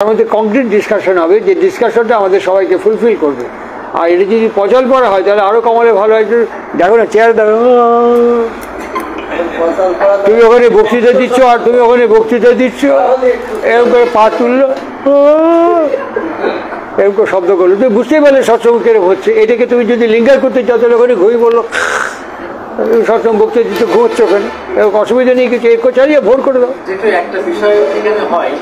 তার মধ্যে concrete discussion হবে, যে ডিসকাশনটা আমাদের সবাইকে ফুলফিল করবে। আর এটা যদি পচল পড়া হয় তাহলে আরো কমালে ভালো হয়। দেখো না চেয়ার দেখো, তুমি ওখানে বক্তৃতা দিচ্ছ আর তুমি ওখানে বক্তৃতা দিচ্ছ, এরকম করে পা তুললো, এরকম করে শব্দ করলো, তুমি বুঝতেই পারলে সৎসঙ্গ কিরকম হচ্ছে। এটাকে তুমি যদি লিঙ্গার করতে চাও তাহলে ওখানে ঘুমিয়ে বললো, সৎসঙ্গ বক্তৃতা দিচ্ছ, ঘুমোচ্ছ ওখানে, এরকম অসুবিধা নেই কিছু, এর চালিয়ে ভোট করে দাও। যেহেতু একটা বিষয় এখানে হয়,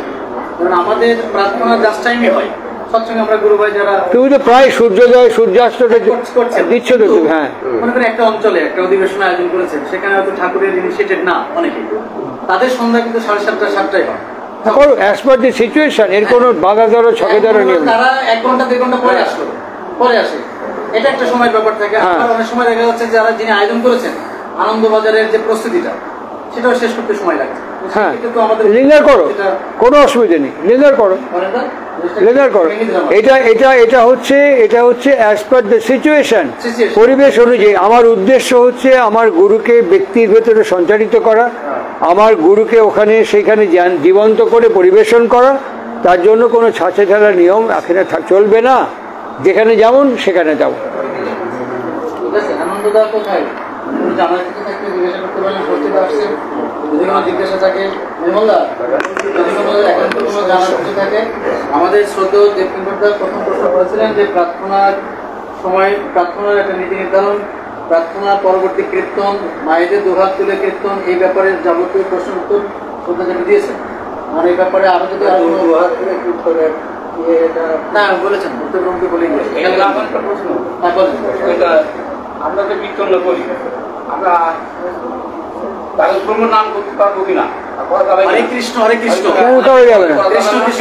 কারণ আমাদের প্রার্থনা জাস্ট টাইমে হয়, সৎসঙ্গে আমরা গুরু ভাই যারা, তুমি তো প্রায় সূর্যোদয় সূর্যাস্তটা দিচ্ছ তো তুমি। হ্যাঁ, মনে করেন একটা অঞ্চলে একটা অধিবেশন আয়োজন করেছেন, সেখানে হয়তো ঠাকুরের ইনিশিয়েটেড না অনেকে, তাদের সন্ধ্যা কিন্তু 7:30 7টায় হয়। অ্যাজ পার দি সিচুয়েশন, এর কোনো বাধা ধরো ছকে ধরো নিয়ম, তারা 1 ঘন্টা 2 ঘন্টা পরে আসে, এটা একটা সময়ের ব্যাপার থাকে। আর অনেক সময় দেখা যাচ্ছে যারা যিনি আয়োজন করেছেন আনন্দবাজারের যে প্রস্তুতিটা, সেটাও শেষ করতে সময় লাগছে। হ্যাঁ, লিঙ্গার করো, কোনো অসুবিধা নেই, লিঙ্গার করো, লিঙ্গার করো। এটা হচ্ছে অ্যাজ পার দ্য সিচুয়েশন, পরিবেশ অনুযায়ী। আমার উদ্দেশ্য হচ্ছে আমার গুরুকে ব্যক্তির ভেতরে সঞ্চারিত করা, আমার গুরুকে ওখানে সেইখানে জীবন্ত করে পরিবেশন করা। তার জন্য কোনো ছাঁচে ঢালা নিয়ম এখানে চলবে না, যেখানে যেমন সেখানে যাব। আনন্দদা কোথায় জানার কিছু থাকলে জিজ্ঞাসা করতে পারেন, প্রস্তুত আসছেন, যদি কোনো জিজ্ঞাসা থাকে নির্মলদা, যদি কোনো একান্ত কোনো জানার কিছু থাকে। আমাদের শ্রদ্ধেয় দেবকুমারদা প্রথম প্রশ্ন করেছিলেন যে প্রার্থনার সময় প্রার্থনার একটা নীতি নির্ধারণ, প্রার্থনা পরবর্তী কীর্তন, মায়েদের দুহাত তুলে কীর্তন, এই ব্যাপারে যাবতীয় প্রশ্ন উত্তর শ্রদ্ধা যেটা দিয়েছেন। আর এই ব্যাপারে আরো যদি আরো দুহাত তুলে কীর্তনের না বলেছেন, উত্তরগ্রহণকে বলে গিয়ে প্রশ্ন। হ্যাঁ বলেন। আমরা যে কীর্তন করি, আমরা তাদের নাম করতে পারবো কিনা? হরে কৃষ্ণ হরে কৃষ্ণ কেন করা যাবে না?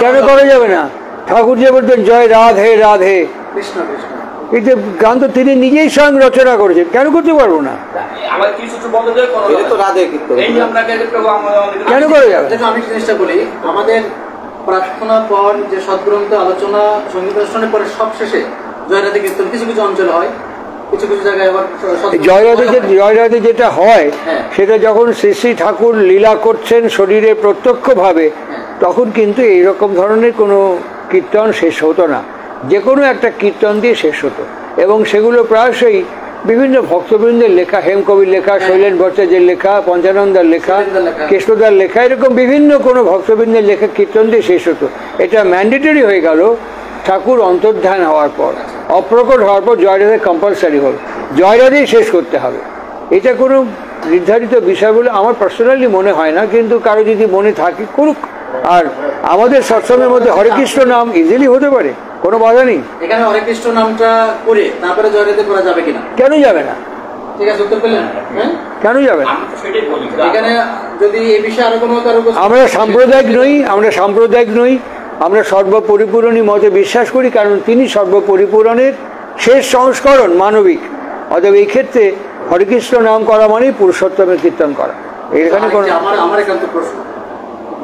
কেন করা যাবে না? ঠাকুর যে বলতেন জয় রাধে রাধে, কৃষ্ণ কৃষ্ণ, এই যে গান তো তিনি নিজেই স্বয়ং রচনা করেছেন, কেন করতে পারবো না? কেন করা যাবে? আমি জিনিসটা বলি, আমাদের প্রার্থনা পর যে সদ্গ্রন্থ আলোচনা সঙ্গীত অনুষ্ঠানের পরে সব শেষে জয় রাধে কীর্তন কিছু কিছু অঞ্চলে হয়, কিছু কিছু জায়গায় আবার জয়রাধে যেটা হয় সেটা যখন শ্রী শ্রী ঠাকুর লীলা করছেন শরীরে প্রত্যক্ষভাবে, তখন কিন্তু এইরকম ধরনের কোনো কীর্তন শেষ হতো না, যে কোনো একটা কীর্তন দিয়ে শেষ হতো। এবং সেগুলো প্রায়শই বিভিন্ন ভক্তবৃন্দের লেখা, হেমকবির লেখা, শৈলেন ভট্টাচার্যের লেখা, পঞ্চানন্দার লেখা, কৃষ্ণদার লেখা, এরকম বিভিন্ন কোনো ভক্তবৃন্দের লেখা কীর্তন দিয়ে শেষ হতো। এটা ম্যান্ডেটরি হয়ে গেল ঠাকুর অন্তর্ধান হওয়ার পর, অপ্রকট হওয়ার পর জয়রাধে কম্পালসারি হল, জয়রাধেই শেষ করতে হবে। এটা কোনো নির্ধারিত বিষয় বলে আমার পার্সোনালি মনে হয় না, কিন্তু কারো যদি মনে থাকে করুক। আর আমাদের সৎসঙ্গের মধ্যে হরে কৃষ্ণ নাম ইজিলি হতে পারে, কোনো বাধা নেই। এখানে হরে কৃষ্ণ নামটা করে তারপরে জয়রাধে করা যাবে কিনা? কেন যাবে না? ঠিক আছে, উত্তর পেলেন? কেন যাবে না? এখানে যদি এই বিষয়ে আরো কোনো আমরা সাম্প্রদায়িক নই, আমরা সাম্প্রদায়িক নই, আমরা সর্বপরিপূরণী মতে বিশ্বাস করি, কারণ তিনি সর্বপরিপূরণের শেষ সংস্করণ মানবিক। অতএব এই ক্ষেত্রে হরেকৃষ্ণ নাম করা মানেই পুরুষোত্তমের কীর্তন করা। এখানে কোনো আমার একান্ত প্রশ্ন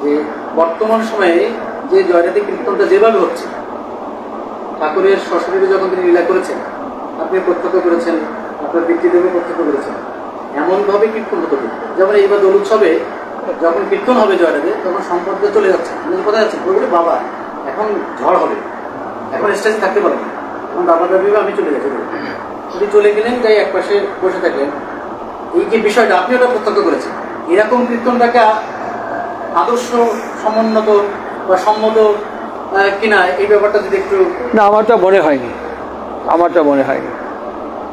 যে বর্তমান সময়ে যে জয়রাধে কীর্তনটা যেভাবে হচ্ছে, ঠাকুরের সশরীরে যখন তিনি লীলা করেছেন, আপনি প্রত্যক্ষ করেছেন, আপনার পিতৃদেবও প্রত্যক্ষ করেছেন, এমন ভাবে কীর্তন হতো। যেমন এইবার দোল উৎসবে যখন কীর্তন হবে জয়রাধে, তখন সম্প্রদায় চলে যাচ্ছে, কোথায় যাচ্ছে? বলবে বাবা এখন ঝড় হবে, এখন স্টেজে থাকতে পারবো না, এখন বাবা দাবি আমি চলে যাচ্ছি। যদি চলে গেলেন, যাই এক পাশে বসে থাকলেন, এই যে বিষয়টা আপনি ওটা প্রত্যক্ষ করেছেন, এরকম কীর্তনটাকে আদর্শ সমুন্নত বা সম্মত কিনা, এই ব্যাপারটা যদি একটু। না, আমারটা মনে হয়নি, আমারটা মনে হয়নি।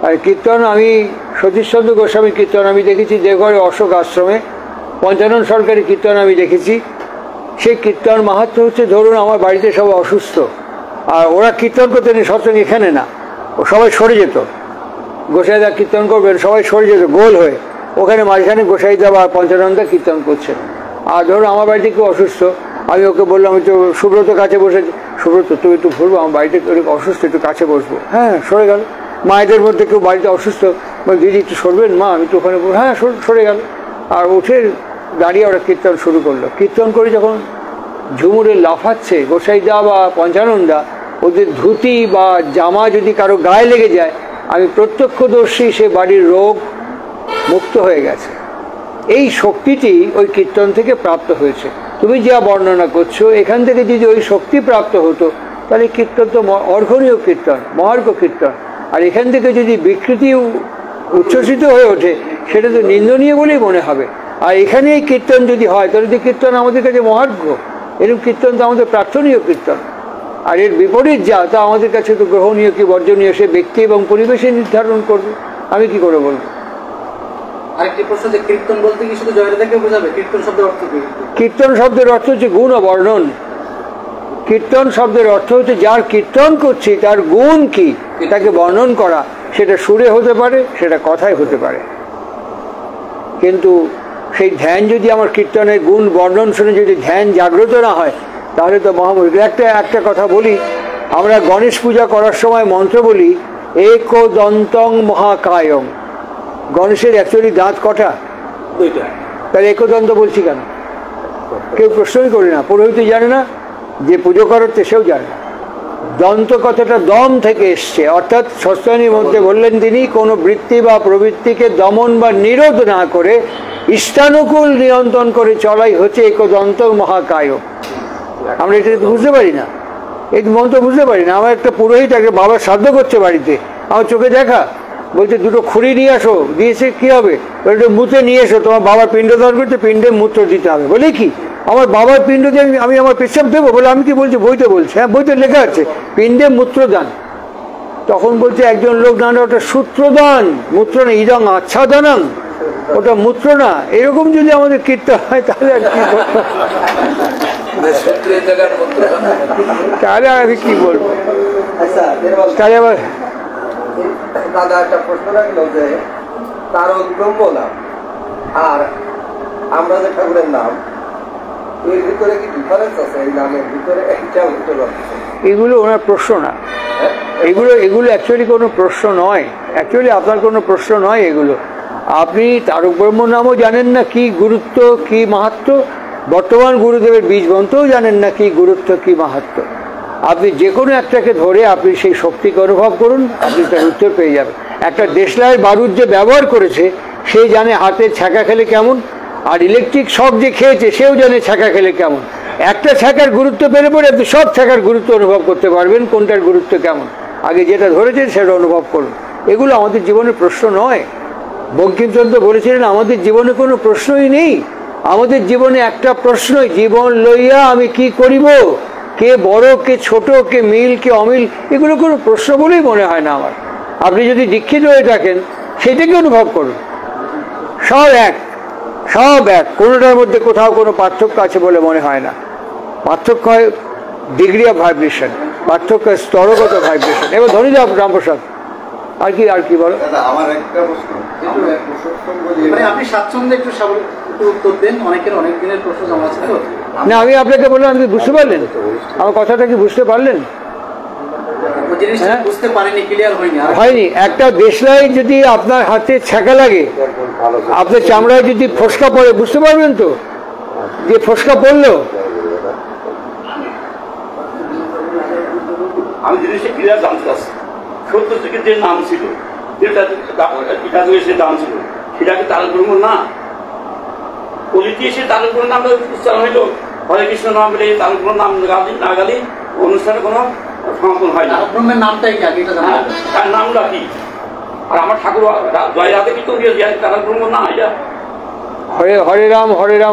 আর কীর্তন আমি সতীশচন্দ্র গোস্বামী কীর্তন আমি দেখেছি দেওঘরে অশোক আশ্রমে, পঞ্চানন সরকারি কীর্তন আমি দেখেছি। সেই কীর্তন মাহাত্ম্য হচ্ছে, ধরুন আমার বাড়িতে সবাই অসুস্থ, আর ওরা কীর্তন করতেন সৎসঙ্গ এখানে না, ও সবাই সরে যেত, গোসাইদা কীর্তন করবেন, সবাই সরে যেত গোল হয়ে, ওখানে মাঝখানে গোসাইদা বা পঞ্চানন্দা কীর্তন করছেন। আর ধরুন আমার বাড়িতে কেউ অসুস্থ, আমি ওকে বললাম আমি তো সুব্রত কাছে বসে, সুব্রত তুই একটু ঘুরবো, আমার বাড়িতে অসুস্থ, একটু কাছে বসবো। হ্যাঁ, সরে গেল। মায়েদের মধ্যে কেউ বাড়িতে অসুস্থ, দিদি একটু সরবেন মা, আমি তো ওখানে, হ্যাঁ সরে গেল। আর উঠে দাঁড়িয়ে ওরা কীর্তন শুরু করলো। কীর্তন করে যখন ঝুমুরে লাফাচ্ছে গোসাইদা বা পঞ্চানন্দা, ওদের ধুতি বা জামা যদি কারো গায়ে লেগে যায়, আমি প্রত্যক্ষদর্শী সে বাড়ির রোগ মুক্ত হয়ে গেছে। এই শক্তিটি ওই কীর্তন থেকে প্রাপ্ত হয়েছে। তুমি যা বর্ণনা করছো এখান থেকে যদি ওই শক্তি প্রাপ্ত হতো তাহলে কীর্তন তো অর্ঘনীয় কীর্তন, মহার্ঘ কীর্তন। আর এখান থেকে যদি বিকৃতি উচ্ছ্বসিত হয়ে ওঠে সেটা তো নিন্দনীয় বলেই মনে হবে। আর এখানে এই কীর্তন যদি হয় তাহলে তো কীর্তন আমাদের কাছে মহার্ঘ, এরকম কীর্তন তো আমাদের প্রার্থনীয় কীর্তন। আর এর বিপরীত যা তা আমাদের কাছে তো গ্রহণীয় কি বর্জনীয় সে ব্যক্তি এবং পরিবেশে নির্ধারণ করবে। আমি কি করে বলবো? আরেকটি প্রশ্ন, যে কীর্তন বলতে কি শুধু জয়রাধাকে বোঝাবে? কীর্তন শব্দের অর্থ কি? কীর্তন শব্দের অর্থ হচ্ছে গুণ ও বর্ণন। কীর্তন শব্দের অর্থ হচ্ছে যার কীর্তন করছি তার গুণ কি তাকে বর্ণন করা। সেটা সুরে হতে পারে, সেটা কথায় হতে পারে। কিন্তু সেই ধ্যান যদি আমার কীর্তনের গুণ বর্ণন শুনে যদি ধ্যান জাগ্রত না হয় তাহলে তো মহামূর্খ। একটা কথা বলি, আমরা গণেশ পূজা করার সময় মন্ত্র বলি একদন্তং মহাকায়ং। গণেশের অ্যাকচুয়ালি দাঁত কটা? দুইটা। তাহলে একদন্ত বলছি কেন? কেউ প্রশ্নই করি না। পুরোহিত জানে না, যে পুজো করাতে সেও জানে না। দন্ত কথাটা দম থেকে এসছে, অর্থাৎ সস্তানির মধ্যে বললেন তিনি কোনো বৃত্তি বা প্রবৃত্তিকে দমন বা নিরোধ না করে ইষ্টানুকূল নিয়ন্ত্রণ করে চলাই হচ্ছে একদন্ত মহাকায়। আমরা এটা বুঝতে পারি না, এই মন্ত্র বুঝতে পারি না। আমার একটা পুরোহিত একটা বাবা শ্রাদ্ধ করছে বাড়িতে, আমার চোখে দেখা, বলছে দুটো খুঁড়ি নিয়ে আসো। দিয়েছে, কি হবে? বলছে মুতে নিয়ে এসো, তোমার বাবার পিণ্ডদান করতে পিণ্ডে মূত্র দিতে হবে। বলে কি আমার বাবার পিণ্ড দিয়ে আমি আমার পেশাব দেবো? বলে আমি কি বলছি? বইতে বলছে। হ্যাঁ, বইতে লেখা আছে পিণ্ডে মূত্রদান। তখন বলছে একজন লোক, না না ওটা সূত্রদান, মূত্র না, ইদং আচ্ছাদনং, ওটা মূত্র না। এরকম যদি আমাদের কীর্তন হয় তাহলে আর কি তাহলে আমি কি বলবো? তাহলে আবার দাদা একটা প্রশ্ন রাখলো যে তারক ব্রহ্ম নাম আর আমরা যে ঠাকুরের নাম, এর ভিতরে কি ডিফারেন্স আছে? এই নামের ভিতরে একটা উত্তর আছে? এগুলো ওনার প্রশ্ন না, এগুলো অ্যাকচুয়ালি কোনো প্রশ্ন নয়। অ্যাকচুয়ালি আপনার কোনো প্রশ্ন নয় এগুলো। আপনি তারক ব্রহ্ম নামও জানেন না কি গুরুত্ব কি মাহাত্ম্য, বর্তমান গুরুদেবের বীজ গ্রন্থও জানেন না কি গুরুত্ব কি মাহাত্ম্য। আপনি যে কোনো একটাকে ধরে আপনি সেই শক্তিকে অনুভব করুন, আপনি তার উত্তর পেয়ে যাবেন। একটা দেশলাইয়ের বারুদ যে ব্যবহার করেছে সে জানে হাতে ছ্যাঁকা খেলে কেমন, আর ইলেকট্রিক শক যে খেয়েছে সেও জানে ছ্যাঁকা খেলে কেমন। একটা ছ্যাঁকার গুরুত্ব পেলে পরে আপনি সব ছ্যাঁকার গুরুত্ব অনুভব করতে পারবেন, কোনটার গুরুত্ব কেমন। আগে যেটা ধরেছেন সেটা অনুভব করুন। এগুলো আমাদের জীবনের প্রশ্ন নয়। বঙ্কিমচন্দ্র বলেছিলেন আমাদের জীবনে কোনো প্রশ্নই নেই, আমাদের জীবনে একটা প্রশ্নই, জীবন লইয়া আমি কি করিব, কে বড় কে ছোট, কে মিল কে অমিল, এগুলো কোনো প্রশ্ন বলেই মনে হয় না আমার। আপনি যদি দীক্ষিত হয়ে থাকেন সেটাকে অনুভব করুন, সব এক, সব এক, কোনোটার মধ্যে কোথাও কোনো পার্থক্য আছে বলে মনে হয় না। পার্থক্য হয় ডিগ্রি অফ ভাইব্রেশন, পার্থক্য স্তরগত ভাইব্রেশন। এবার ধন্যবাদ রামপ্রসাদ। আর কি বলো? আমার একটা প্রশ্ন, মানে আপনি স্বাচ্ছন্দ্যে একটু উত্তর দেন, অনেকের অনেক দিনের প্রশ্ন জমা আছে তো। না, আমি আপনাকে বললাম, আপনি বুঝতে পারলেন আমার কথাটা? কি বুঝতে পারলেন? বুঝতে পারিনি, ক্লিয়ার হয়নি। একটা দেশলাই যদি আপনার হাতে ছ্যাঁকা লাগে, আপনার চামড়ায় যদি ফসকা পড়ে, বুঝতে পারবেন তো যে ফসকা পড়লো? আমি জিনিসটা ক্লিয়ার জানতে চাচ্ছি, সত্য থেকে যে নাম ছিল, যেটা সে নাম ছিল, সেটা কি তারক ব্রহ্ম না? কলিতে এসে তারক ব্রহ্ম নামটা উচ্চারণ হইল, হরে কৃষ্ণ নাম বলে তারক ব্রহ্ম নাম গালি না গালি অনুষ্ঠানে কোনো সমাপন হয় না। তারক ব্রহ্মের নামটাই কি আগে? তার নামটা কি? আর আমার ঠাকুর জয় রাধে কি তো তারক ব্রহ্ম না? এটা হরে রাম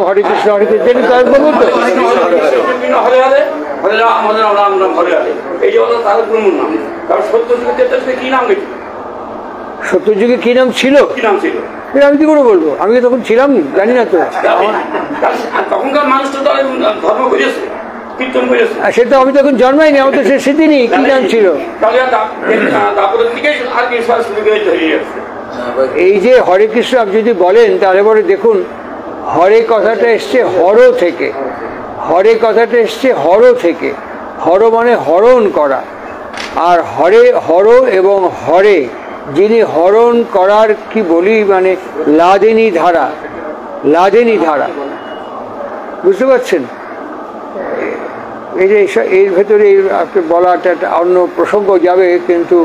হরে কৃষ্ণ হরে কৃষ্ণ তারক ব্রহ্ম তো। হরে রাধে হরে রাম হরে রাম রাম রাম হরে রাধে, এই যে হলো তারক ব্রহ্ম নাম। কারণ সত্য যুগে কি নাম গেছিল? সত্য যুগে কি নাম ছিল? কি নাম ছিল আমি কি করে বলবো? আমি তো তখন ছিলাম, জানি না তো। তখনকার মানুষ তো ধর্ম করেছে, কীর্তন করেছে। সেটা আমি তখন জন্মাইনি, আমার তো সে স্মৃতি নেই কি নাম ছিল। এই যে হরে কৃষ্ণ আপনি যদি বলেন তাহলে পরে দেখুন, হরে কথাটা এসছে হর থেকে, হরে কথাটা এসছে হর থেকে। হর মানে হরণ করা, আর হর এবং হরে, যিনি হরণ করার কি বলি মানে লাদেনী ধারা, লাদেনী ধারা, বুঝতে পারছেন? এই যে এর ভেতরে আপনি বলাটা অন্য প্রসঙ্গ যাবে, কিন্তু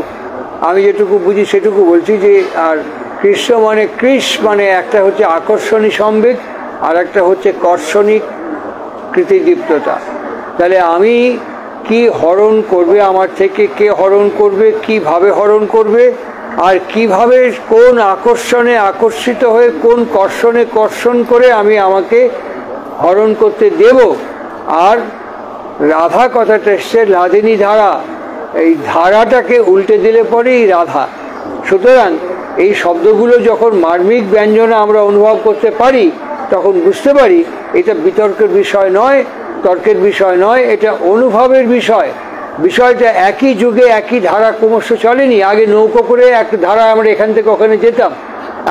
আমি যেটুকু বুঝি সেটুকু বলছি যে, আর কৃষ্ণ মানে কৃষ মানে একটা হচ্ছে আকর্ষণী সম্বেগ, আর একটা হচ্ছে কর্ষণিক কৃতিদীপ্ততা। তাহলে আমি কি হরণ করবে আমার থেকে, কে হরণ করবে, কিভাবে হরণ করবে, আর কিভাবে কোন আকর্ষণে আকর্ষিত হয়ে কোন কর্ষণে কর্ষণ করে আমি আমাকে হরণ করতে দেব। আর রাধা কথাটা এসছে লাদিনী ধারা, এই ধারাটাকে উল্টে দিলে পরেই রাধা। সুতরাং এই শব্দগুলো যখন মার্মিক ব্যঞ্জনা আমরা অনুভব করতে পারি তখন বুঝতে পারি এটা বিতর্কের বিষয় নয়, তর্কের বিষয় নয়, এটা অনুভবের বিষয়। বিষয়টা একই যুগে একই ধারা ক্রমশ চলেনি। আগে নৌকো করে এক ধারা আমরা এখান থেকে ওখানে যেতাম,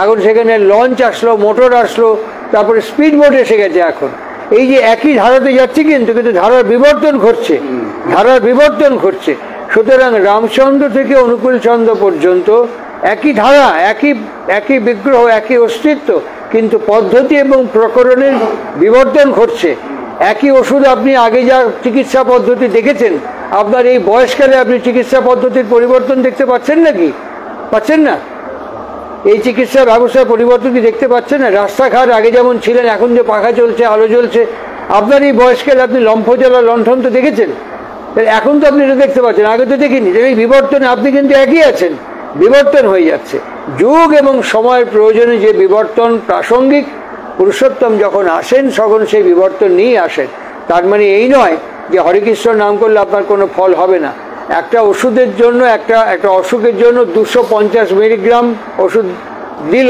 এখন সেখানে লঞ্চ আসলো, মোটর আসলো, তারপরে স্পিড বোট এসে গেছে। এখন এই যে একই ধারাতে যাচ্ছে কিন্তু কিন্তু ধারার বিবর্তন ঘটছে, ধারার বিবর্তন ঘটছে। সুতরাং রামচন্দ্র থেকে অনুকূল চন্দ্র পর্যন্ত একই ধারা, একই বিগ্রহ, একই অস্তিত্ব, কিন্তু পদ্ধতি এবং প্রকরণের বিবর্তন ঘটছে। একই ওষুধ আপনি আগে যা চিকিৎসা পদ্ধতি দেখেছেন, আপনার এই বয়সকালে আপনি চিকিৎসা পদ্ধতির পরিবর্তন দেখতে পাচ্ছেন নাকি? পাচ্ছেন না? এই চিকিৎসা ব্যবস্থার পরিবর্তন কি দেখতে পাচ্ছেন না? রাস্তাঘাট আগে যেমন ছিলেন, এখন যে পাখা চলছে, আলো জ্বলছে, আপনার এই বয়সকালে আপনি লম্ফ জ্বালা লণ্ঠন তো দেখেছেন, এখন তো আপনি এটা দেখতে পাচ্ছেন, আগে তো দেখিনি। এই বিবর্তনে আপনি কিন্তু একই আছেন, বিবর্তন হয়ে যাচ্ছে। যুগ এবং সময়ের প্রয়োজনে যে বিবর্তন প্রাসঙ্গিক, পুরুষোত্তম যখন আসেন তখন সেই বিবর্তন নিয়ে আসেন। তার মানে এই নয় যে হরেকৃষ্ণ নাম করলে আপনার কোনো ফল হবে না। একটা ওষুধের জন্য, একটা অসুখের জন্য 250 মিলিগ্রাম ওষুধ দিল,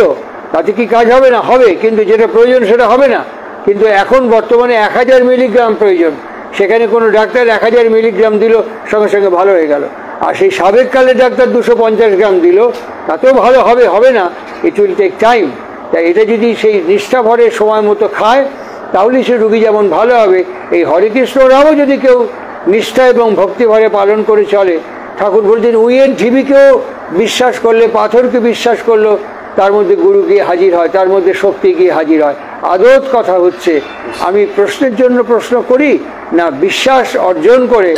তাতে কি কাজ হবে না? হবে, কিন্তু যেটা প্রয়োজন সেটা হবে না। কিন্তু এখন বর্তমানে 1000 মিলিগ্রাম প্রয়োজন, সেখানে কোনো ডাক্তার 1000 মিলিগ্রাম দিল, সঙ্গে সঙ্গে ভালো হয়ে গেল। আর সেই সাবেককালে ডাক্তার 250 গ্রাম দিল, তাতেও ভালো হবে, হবে না, ইট উইল টেক টাইম। তাই এটা যদি সেই নিষ্ঠা ভরে সময় মতো খায় তাহলেই সে রুগী যেমন ভালো হবে, এই হরেকৃষ্ণ নামও যদি কেউ নিষ্ঠা এবং ভক্তিভরে পালন করে চলে, ঠাকুর বলছেন উইয়ের ঢিবিকেও বিশ্বাস করলে, পাথরকে বিশ্বাস করলো, তার মধ্যে গুরু গিয়ে হাজির হয়, তার মধ্যে শক্তি গিয়ে হাজির হয়। আদত কথা হচ্ছে আমি প্রশ্নের জন্য প্রশ্ন করি না, বিশ্বাস অর্জন করে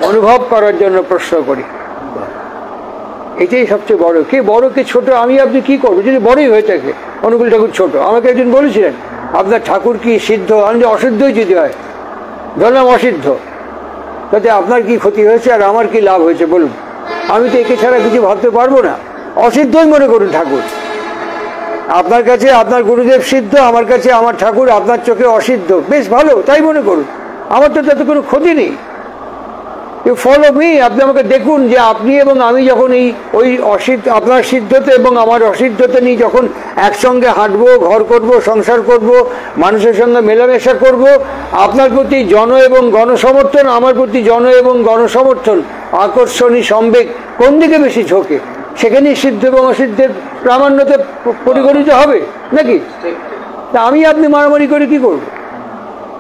অনুভব করার জন্য প্রশ্ন করি। এটাই সবচেয়ে বড়। কে বড় কে ছোট, আমি আপনি কি করবো যদি বড়ই হয়ে থাকে? অনুকূল ঠাকুর ছোট। আমাকে একজন বলেছিলেন আপনার ঠাকুর কি সিদ্ধ? আমি যে অসিদ্ধই যদি হয়, ধরলাম অসিদ্ধ, তাতে আপনার কি ক্ষতি হয়েছে আর আমার কি লাভ হয়েছে বলুন? আমি তো একে ছাড়া কিছু ভাবতে পারবো না। অসিদ্ধই মনে করুন ঠাকুর, আপনার কাছে আপনার গুরুদেব সিদ্ধ, আমার কাছে আমার ঠাকুর আপনার চোখে অসিদ্ধ, বেশ ভালো, তাই মনে করুন, আমার তো তাতে কোনো ক্ষতি নেই। ইউ ফলো মি, আপনি আমাকে দেখুন যে আপনি এবং আমি যখন ওই আপনার সিদ্ধতে এবং আমার অসিদ্ধতে নিয়ে যখন একসঙ্গে হাঁটবো, ঘর করব, সংসার করব, মানুষের সঙ্গে মেলামেশা করব, আপনার প্রতি জন এবং গণসমর্থন, আমার প্রতি জন এবং গণসমর্থন, আকর্ষণী সম্বেগ কোন দিকে বেশি ঝোঁকে, সেখানেই সিদ্ধ এবং অসিদ্ধের প্রামাণ্যতে পরিগণিত হবে নাকি? তা আমি আপনি মারামারি করে কি করব?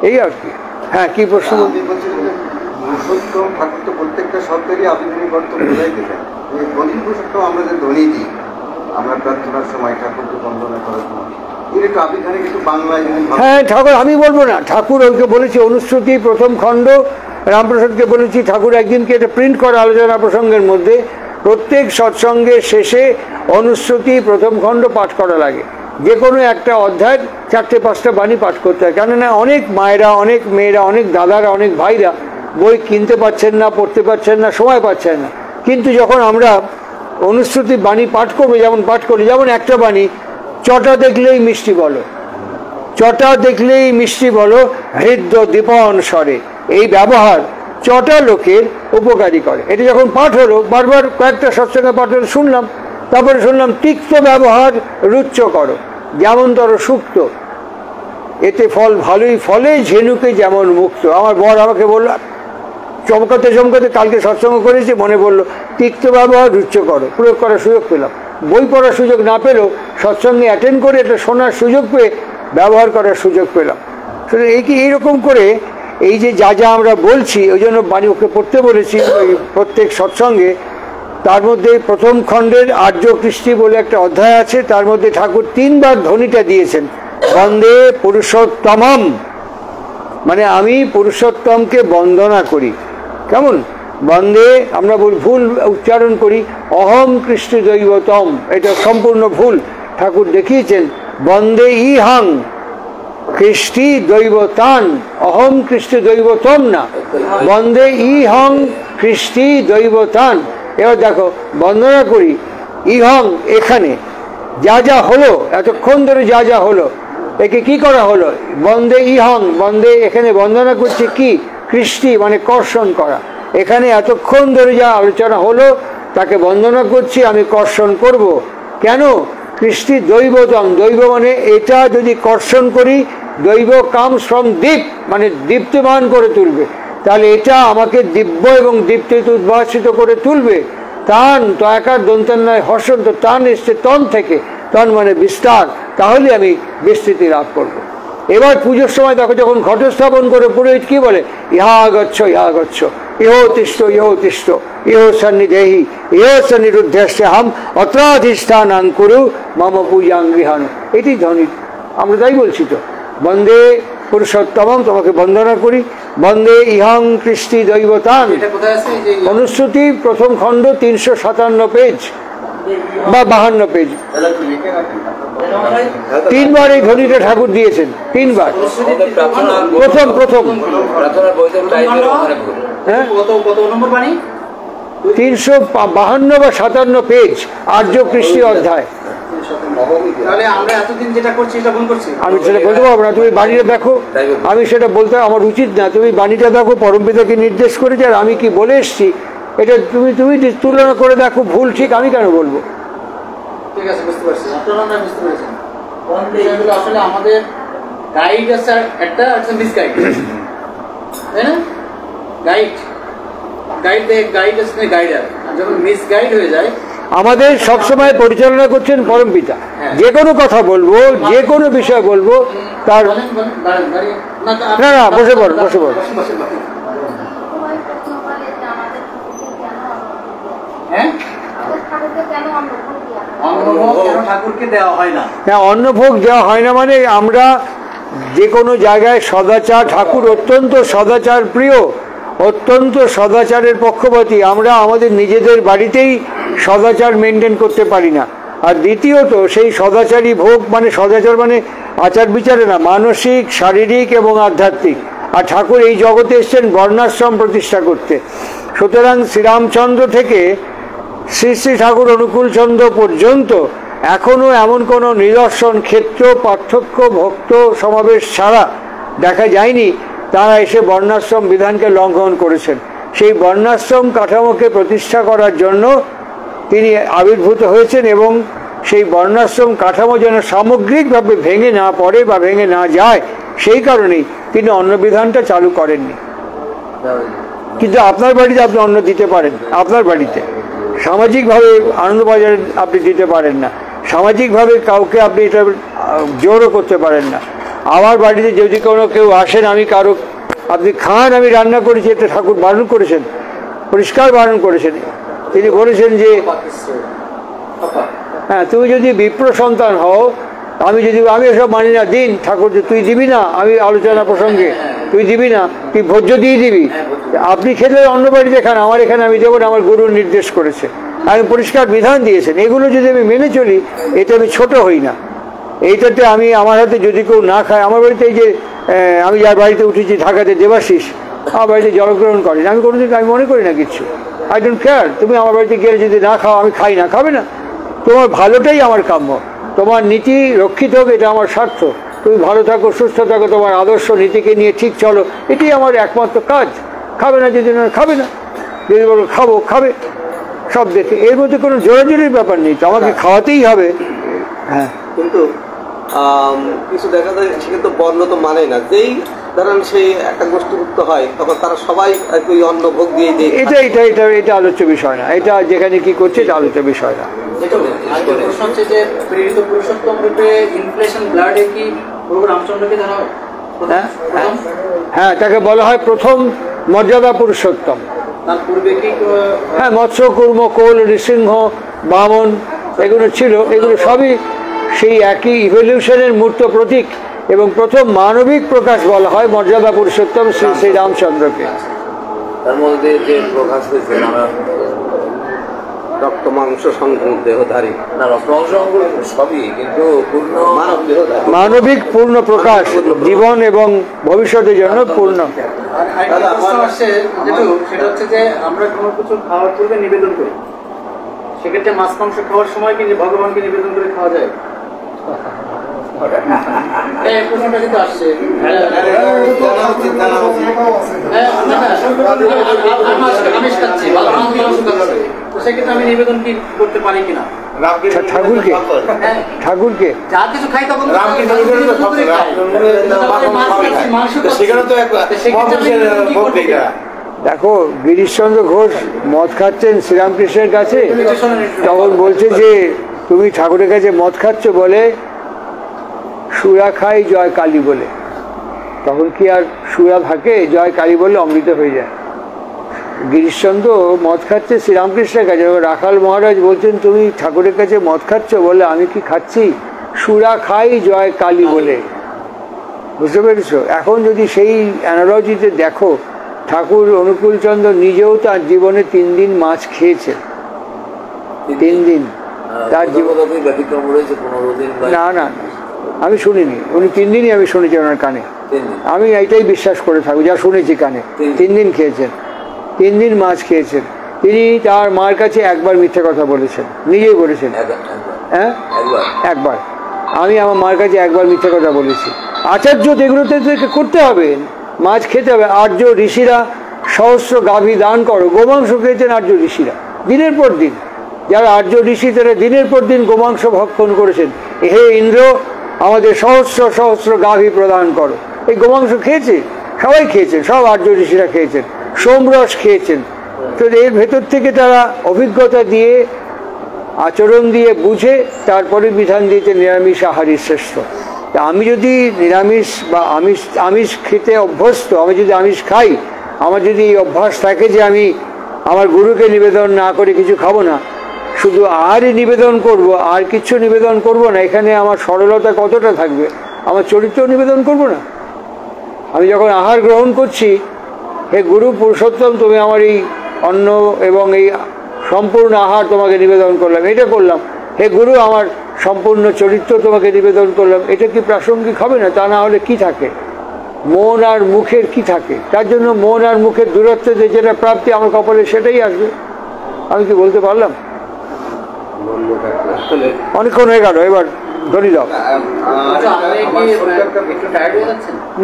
এই আর কি। হ্যাঁ, কি প্রশ্ন? পুরুষোত্তম ঠাকুর তো প্রত্যেকটা শব্দেরই আবিধানিক অর্থ বোঝাই দিলেন। গদিন পুরুষোত্তম আমরা যে ধ্বনি দিই, আমরা প্রার্থনার সময় ঠাকুরকে বন্দনা করার সময়, এর একটু আবিধানিক একটু বাংলায়। হ্যাঁ, ঠাকুর আমি বলবো না, ঠাকুর ওইকে বলেছি অনুশ্রুতি প্রথম খণ্ড, রামপ্রসাদকে বলেছি, ঠাকুর একদিনকে এটা প্রিন্ট করা আলোচনা প্রসঙ্গের মধ্যে প্রত্যেক সৎসঙ্গের শেষে অনুশ্রুতি প্রথম খণ্ড পাঠ করা লাগে। যে কোনো একটা অধ্যায় 4-5টা বাণী পাঠ করতে হয়, কেননা অনেক মায়েরা, অনেক মেয়েরা, অনেক দাদারা, অনেক ভাইরা বই কিনতে পারছেন না, পড়তে পারছেন না, সময় পাচ্ছেন না। কিন্তু যখন আমরা অনুশ্রুতি বাণী পাঠ করবো, যেমন পাঠ করি, যেমন একটা বাণী, চটা দেখলেই মিষ্টি বলো, চটা দেখলেই মিষ্টি বলো, হৃদ্য দীপন স্বরে, এই ব্যবহার চটা লোকের উপকারী করে। এটা যখন পাঠ হলো, বারবার কয়েকটা সৎসঙ্গে পাঠ হলো, শুনলাম, তারপরে শুনলাম তিক্ত ব্যবহার রুচ্চ করো, যেমন তর সুক্ত, এতে ফল ভালোই ফলে, ঝেনুকে যেমন মুক্ত। আমার বর আমাকে বলল, চমকাতে চমকাতে, কালকে সৎসঙ্গ করেছি, মনে বললো তিক্ত ব্যবহার রুচ্চ করো, প্রয়োগ করার সুযোগ পেলাম। বই পড়ার সুযোগ না পেলেও সৎসঙ্গে অ্যাটেন্ড করে এটা শোনার সুযোগ পেয়ে ব্যবহার করার সুযোগ পেলাম। এইরকম করে এই যে যা যা আমরা বলছি, ওই জন্য বাণী ওকে পড়তে বলেছি ওই প্রত্যেক সৎসঙ্গে। তার মধ্যে প্রথম খণ্ডের আর্য কৃষ্টি বলে একটা অধ্যায় আছে, তার মধ্যে ঠাকুর 3 বার ধ্বনিটা দিয়েছেন, বন্দে পুরুষোত্তমম, মানে আমি পুরুষোত্তমকে বন্দনা করি। কেমন বন্দে আমরা ভুল উচ্চারণ করি, অহং কৃষ্ণ দৈবতম, এটা সম্পূর্ণ ভুল। ঠাকুর দেখিয়েছেন বন্দে ইহাং কৃষ্টি দৈবতান অহম কৃষ্টি দৈবতম না, বন্দে ইহং কৃষ্টি দৈবতান। এবার দেখো বন্দনা করি ইহং, এখানে যা যা হলো এতক্ষণ ধরে যা যা হলো একে কি করা হলো, বন্দে ইহং, বন্দে এখানে বন্দনা করছে কি, কৃষ্টি মানে কর্ষণ করা। এখানে এতক্ষণ ধরে যা আলোচনা হলো তাকে বন্দনা করছি, আমি কর্ষণ করব। কেন? কৃষ্টি দৈবতম, দৈব মানে এটা যদি কর্ষণ করি, দৈব কামস ফ্রম দীপ মানে দীপ্তিমান করে তুলবে, তাহলে এটা আমাকে দিব্য এবং দীপ্তিতে উদ্ভাসিত করে তুলবে। তান তয়াকার দন্তান্নয় হর্ষণ, তো তান এসছে তন থেকে, তন মানে বিস্তার, তাহলে আমি বিস্তৃতি লাভ করব। এবার পুজোর সময় দেখো যখন ঘট স্থাপন করে পুরোহিত কি বলে, ইহা গচ্ছ ইহা গচ্ছ, ইহো তিষ্ঠ ইহো তিষ্ঠ, ইহো সন্নিধেহি ইহো সন্নিরুদ্ধস্য হাম অত্রাধিষ্ঠানাং কুরু মম পূজাং গৃহাণু। এটি ধ্বনি, আমরা তাই বলছি তো, বন্দে পুরুষোত্তমম, তোমাকে বন্দনা করি, বন্দে ইহং কৃষ্টি দৈবতান। অনুশ্রুতি প্রথম খণ্ড 357 পেজ বা 52 পেজ। তিনবার এই ধ্বনিটা ঠাকুর দিয়েছেন, তিনবার। প্রথম প্রথম 352 বা 57 পেজ, আর্য কৃষ্টি অধ্যায়। আমি সেটা বলতে পারবো না, তুমি বাণীটা দেখো। আমি সেটা বলতে আমার উচিত না, তুমি বাণীটা দেখো, পরমপিতাকে নির্দেশ করেছে, আর আমি কি বলে এসছি এটা তুমি তুমি তুলনা করে দেখো, ভুল ঠিক আমি কেন বলবো। ঠিক আছে, বুঝতে পারছি, আপনারা বুঝতে পেরেছেন। আসলে আমাদের গাইড আছে একটা, মিসগাইড, তাই না? গাইড আছে, গাইডার, যখন মিসগাইড হয়ে যায়। আমাদের সবসময় পরিচালনা করছেন পরমপিতা। যে কোনো কথা বলবো, যে কোনো বিষয় বলবো, তার না না বসে পড়, বসে পড়। অন্নভোগ দেওয়া হয় না মানে আমরা যে কোনো জায়গায় সদাচার, ঠাকুর অত্যন্ত সদাচার প্রিয়, অত্যন্ত সদাচারের পক্ষপাতী। আমরা আমাদের নিজেদের বাড়িতেই সদাচার মেনটেন করতে পারি না। আর দ্বিতীয়ত সেই সদাচারী ভোগ মানে সদাচার মানে আচার বিচারে না, মানসিক, শারীরিক এবং আধ্যাত্মিক। আর ঠাকুর এই জগতে এসছেন বর্ণাশ্রম প্রতিষ্ঠা করতে। সুতরাং শ্রীরামচন্দ্র থেকে শ্রী শ্রী ঠাকুর অনুকূলচন্দ্র পর্যন্ত এখনো এমন কোনো নিদর্শন, ক্ষেত্র, পার্থক্য, ভক্ত সমাবেশ ছাড়া দেখা যায়নি তারা এসে বর্ণাশ্রম বিধানকে লঙ্ঘন করেছেন। সেই বর্ণাশ্রম কাঠামোকে প্রতিষ্ঠা করার জন্য তিনি আবির্ভূত হয়েছেন, এবং সেই বর্ণাশ্রম কাঠামো যেন সামগ্রিকভাবে ভেঙে না পড়ে বা ভেঙে না যায়, সেই কারণেই তিনি অন্নবিধানটা চালু করেননি। কিন্তু আপনার বাড়িতে আপনি অন্ন দিতে পারেন, আপনার বাড়িতে সামাজিকভাবে আনন্দবাজারে আপনি দিতে পারেন না, সামাজিকভাবে কাউকে আপনি এটা জোরও করতে পারেন না। আমার বাড়িতে যদি কোনো কেউ আসেন, আমি কারো আপনি খান, আমি রান্না করেছি, এটা ঠাকুর বারণ করেছেন, পরিষ্কার বারণ করেছেন। তিনি বলেছেন যে হ্যাঁ, তুমি যদি বিপ্র সন্তান হও, আমি এসব মানি না, দিন ঠাকুর, তুই দিবি না, আমি আলোচনা প্রসঙ্গে তুই দিবি না, তুই ভোজ্য দিয়ে দিবি, আপনি খেলে অন্য বাড়িতে খান, আমার এখানে আমি দেবো না, আমার গুরু নির্দেশ করেছে, আমি পরিষ্কার বিধান দিয়েছেন। এগুলো যদি আমি মেনে চলি, এতে আমি ছোট হই না। এইটাতে আমি আমার হাতে যদি কেউ না খায়, আমার বাড়িতে এই যে আমি যার বাড়িতে উঠেছি ঢাকাতে, দেবাশিস, আমার বাড়িতে জলগ্রহণ করেন, আমি কোনোদিন আমি মনে করি না কিচ্ছু, আই ডোন্ট কেয়ার। তুমি আমার বাড়িতে গেলে যদি না খাও, আমি খাই না, খাবে না, তোমার ভালোটাই আমার কাম্য, তোমার নীতি রক্ষিত হোক, এটা আমার স্বার্থ। তুমি ভালো থাকো, সুস্থ থাকো, তোমার আদর্শ নীতিকে নিয়ে ঠিক চলো, এটাই আমার একমাত্র কাজ। খাবে না যদি না খাবে না, যদি বলো খাবো খাবে, সব দেখে, এর মধ্যে কোনো জোরাজোরির ব্যাপার নেই, তো আমাকে খাওয়াতেই হবে। হ্যাঁ, কিন্তু কিছু দেখা যায় সে কিন্তু বর্ণ তো মানে না, যেই ধরেন সেই একটা গোষ্ঠীভুক্ত হয় তখন তারা সবাই ওই অন্ন ভোগ দিয়ে দেয়। এটা আলোচ্য বিষয় না, এটা যেখানে কি করছে এটা আলোচ্য বিষয় না। হ্যাঁ, তাকে বলা হয় প্রথম মর্যাদা পুরুষোত্তম। হ্যাঁ, মৎস্য, কুর্ম, কোল, নৃসিংহ, বামন এগুলো ছিল, এগুলো সবই সেই একই ইভলিউশনের মূর্ত প্রতীক, এবং প্রথম মানবিক প্রকাশ বলা হয় মর্যাদা পুরুষোত্তম শ্রী শ্রী রামচন্দ্রকে। তার মধ্যে যে প্রকাশ হয়েছে রক্ত মাংস সংগ্রহ দেহধারী না রক্ত মাংস সবই, কিন্তু পূর্ণ মানব দেহধারী মানবিক পূর্ণ প্রকাশ, জীবন এবং ভবিষ্যতের জন্য পূর্ণ। আর আরেকটা প্রশ্ন আসছে যেটু, সেটা হচ্ছে যে আমরা কোনো কিছু খাওয়ার পূর্বে নিবেদন করি, সেক্ষেত্রে মাছ মাংস খাওয়ার সময় কি ভগবানকে নিবেদন করে খাওয়া যায়? এই প্রশ্নটা কিন্তু আসছে। আমিষ খাচ্ছি, তো সেক্ষেত্রে আমি নিবেদন কি করতে পারি কিনা? ঠাকুরকে ঠাকুরকে যা কিছু খাই তখন সেখানে তো দেখো, গিরিশচন্দ্র ঘোষ মদ খাচ্ছেন শ্রীরামকৃষ্ণের কাছে, তখন বলছে যে তুমি ঠাকুরের কাছে মদ খাচ্ছ বলে সুরা খাই জয় কালী বলে। তখন কি আর সুরা থাকে? জয় কালী বলে অমৃত হয়ে যায়। গিরিশচন্দ্র মদ খাচ্ছে শ্রীরামকৃষ্ণের কাছে, রাখাল মহারাজ বলছেন তুমি ঠাকুরের কাছে মদ খাচ্ছ বলে আমি কি খাচ্ছি? সুরা খাই জয় কালী বলে। বুঝতে পেরেছ? এখন যদি সেই অ্যানালজিতে দেখো, ঠাকুর অনুকূলচন্দ্র নিজেও তার জীবনে 3 দিন মাছ খেয়েছেন। 3 দিন তার জীবন। ব্যতিক্রম রয়েছে 15 দিন। না না, আমি শুনিনি। উনি 3 দিনই আমি শুনেছি ওনার কানে। আমি এইটাই বিশ্বাস করে থাকি, যা শুনেছি কানে। 3 দিন খেয়েছেন, 3 দিন মাছ খেয়েছেন। তিনি তার মার কাছে একবার মিথ্যে কথা বলেছেন, নিজেই বলেছেন। হ্যাঁ, একবার। আমি আমার মার কাছে একবার মিথ্যে কথা বলেছি। আচার্য এগুলোতে করতে হবে, মাছ খেতে হবে। আর্য ঋষিরা সহস্র গাভী দান করো, গোমাংস খেয়েছেন আর্য ঋষিরা দিনের পর দিন। যারা আর্য ঋষি তারা দিনের পর দিন গোমাংস ভক্ষণ করেছেন। হে ইন্দ্র, আমাদের সহস্র সহস্র গাভী প্রদান করো। এই গোমাংস খেয়েছে, সবাই খেয়েছেন, সব আর্য ঋষিরা খেয়েছেন, সোমরস খেয়েছেন। তো এর ভেতর থেকে তারা অভিজ্ঞতা দিয়ে, আচরণ দিয়ে বুঝে তারপরে বিধান দিয়েছে নিরামিষ আহারই শ্রেষ্ঠ। তা আমি যদি নিরামিষ বা আমিষ খেতে অভ্যস্ত, আমি যদি আমিষ খাই, আমার যদি এই অভ্যাস থাকে যে আমি আমার গুরুকে নিবেদন না করে কিছু খাবো না, শুধু আহারই নিবেদন করব, আর কিছু নিবেদন করব না, এখানে আমার সরলতা কতটা থাকবে? আমার চরিত্র নিবেদন করব না। আমি যখন আহার গ্রহণ করছি, হে গুরু পুরুষোত্তম, তুমি আমার এই অন্ন এবং এই সম্পূর্ণ আহার তোমাকে নিবেদন করলাম, এটা করলাম। হে গুরু, আমার সম্পূর্ণ চরিত্র তোমাকে নিবেদন করলাম। এটা কি প্রাসঙ্গিক হবে না? তা না হলে কি থাকে? মন আর মুখের কি থাকে? তার জন্য মন আর মুখের দূরত্বে যেটা প্রাপ্তি আমার কপালে সেটাই আসবে। আমি কি বলতে পারলাম? অনেকক্ষণ হয়ে গেল, এবার ধরি দাও।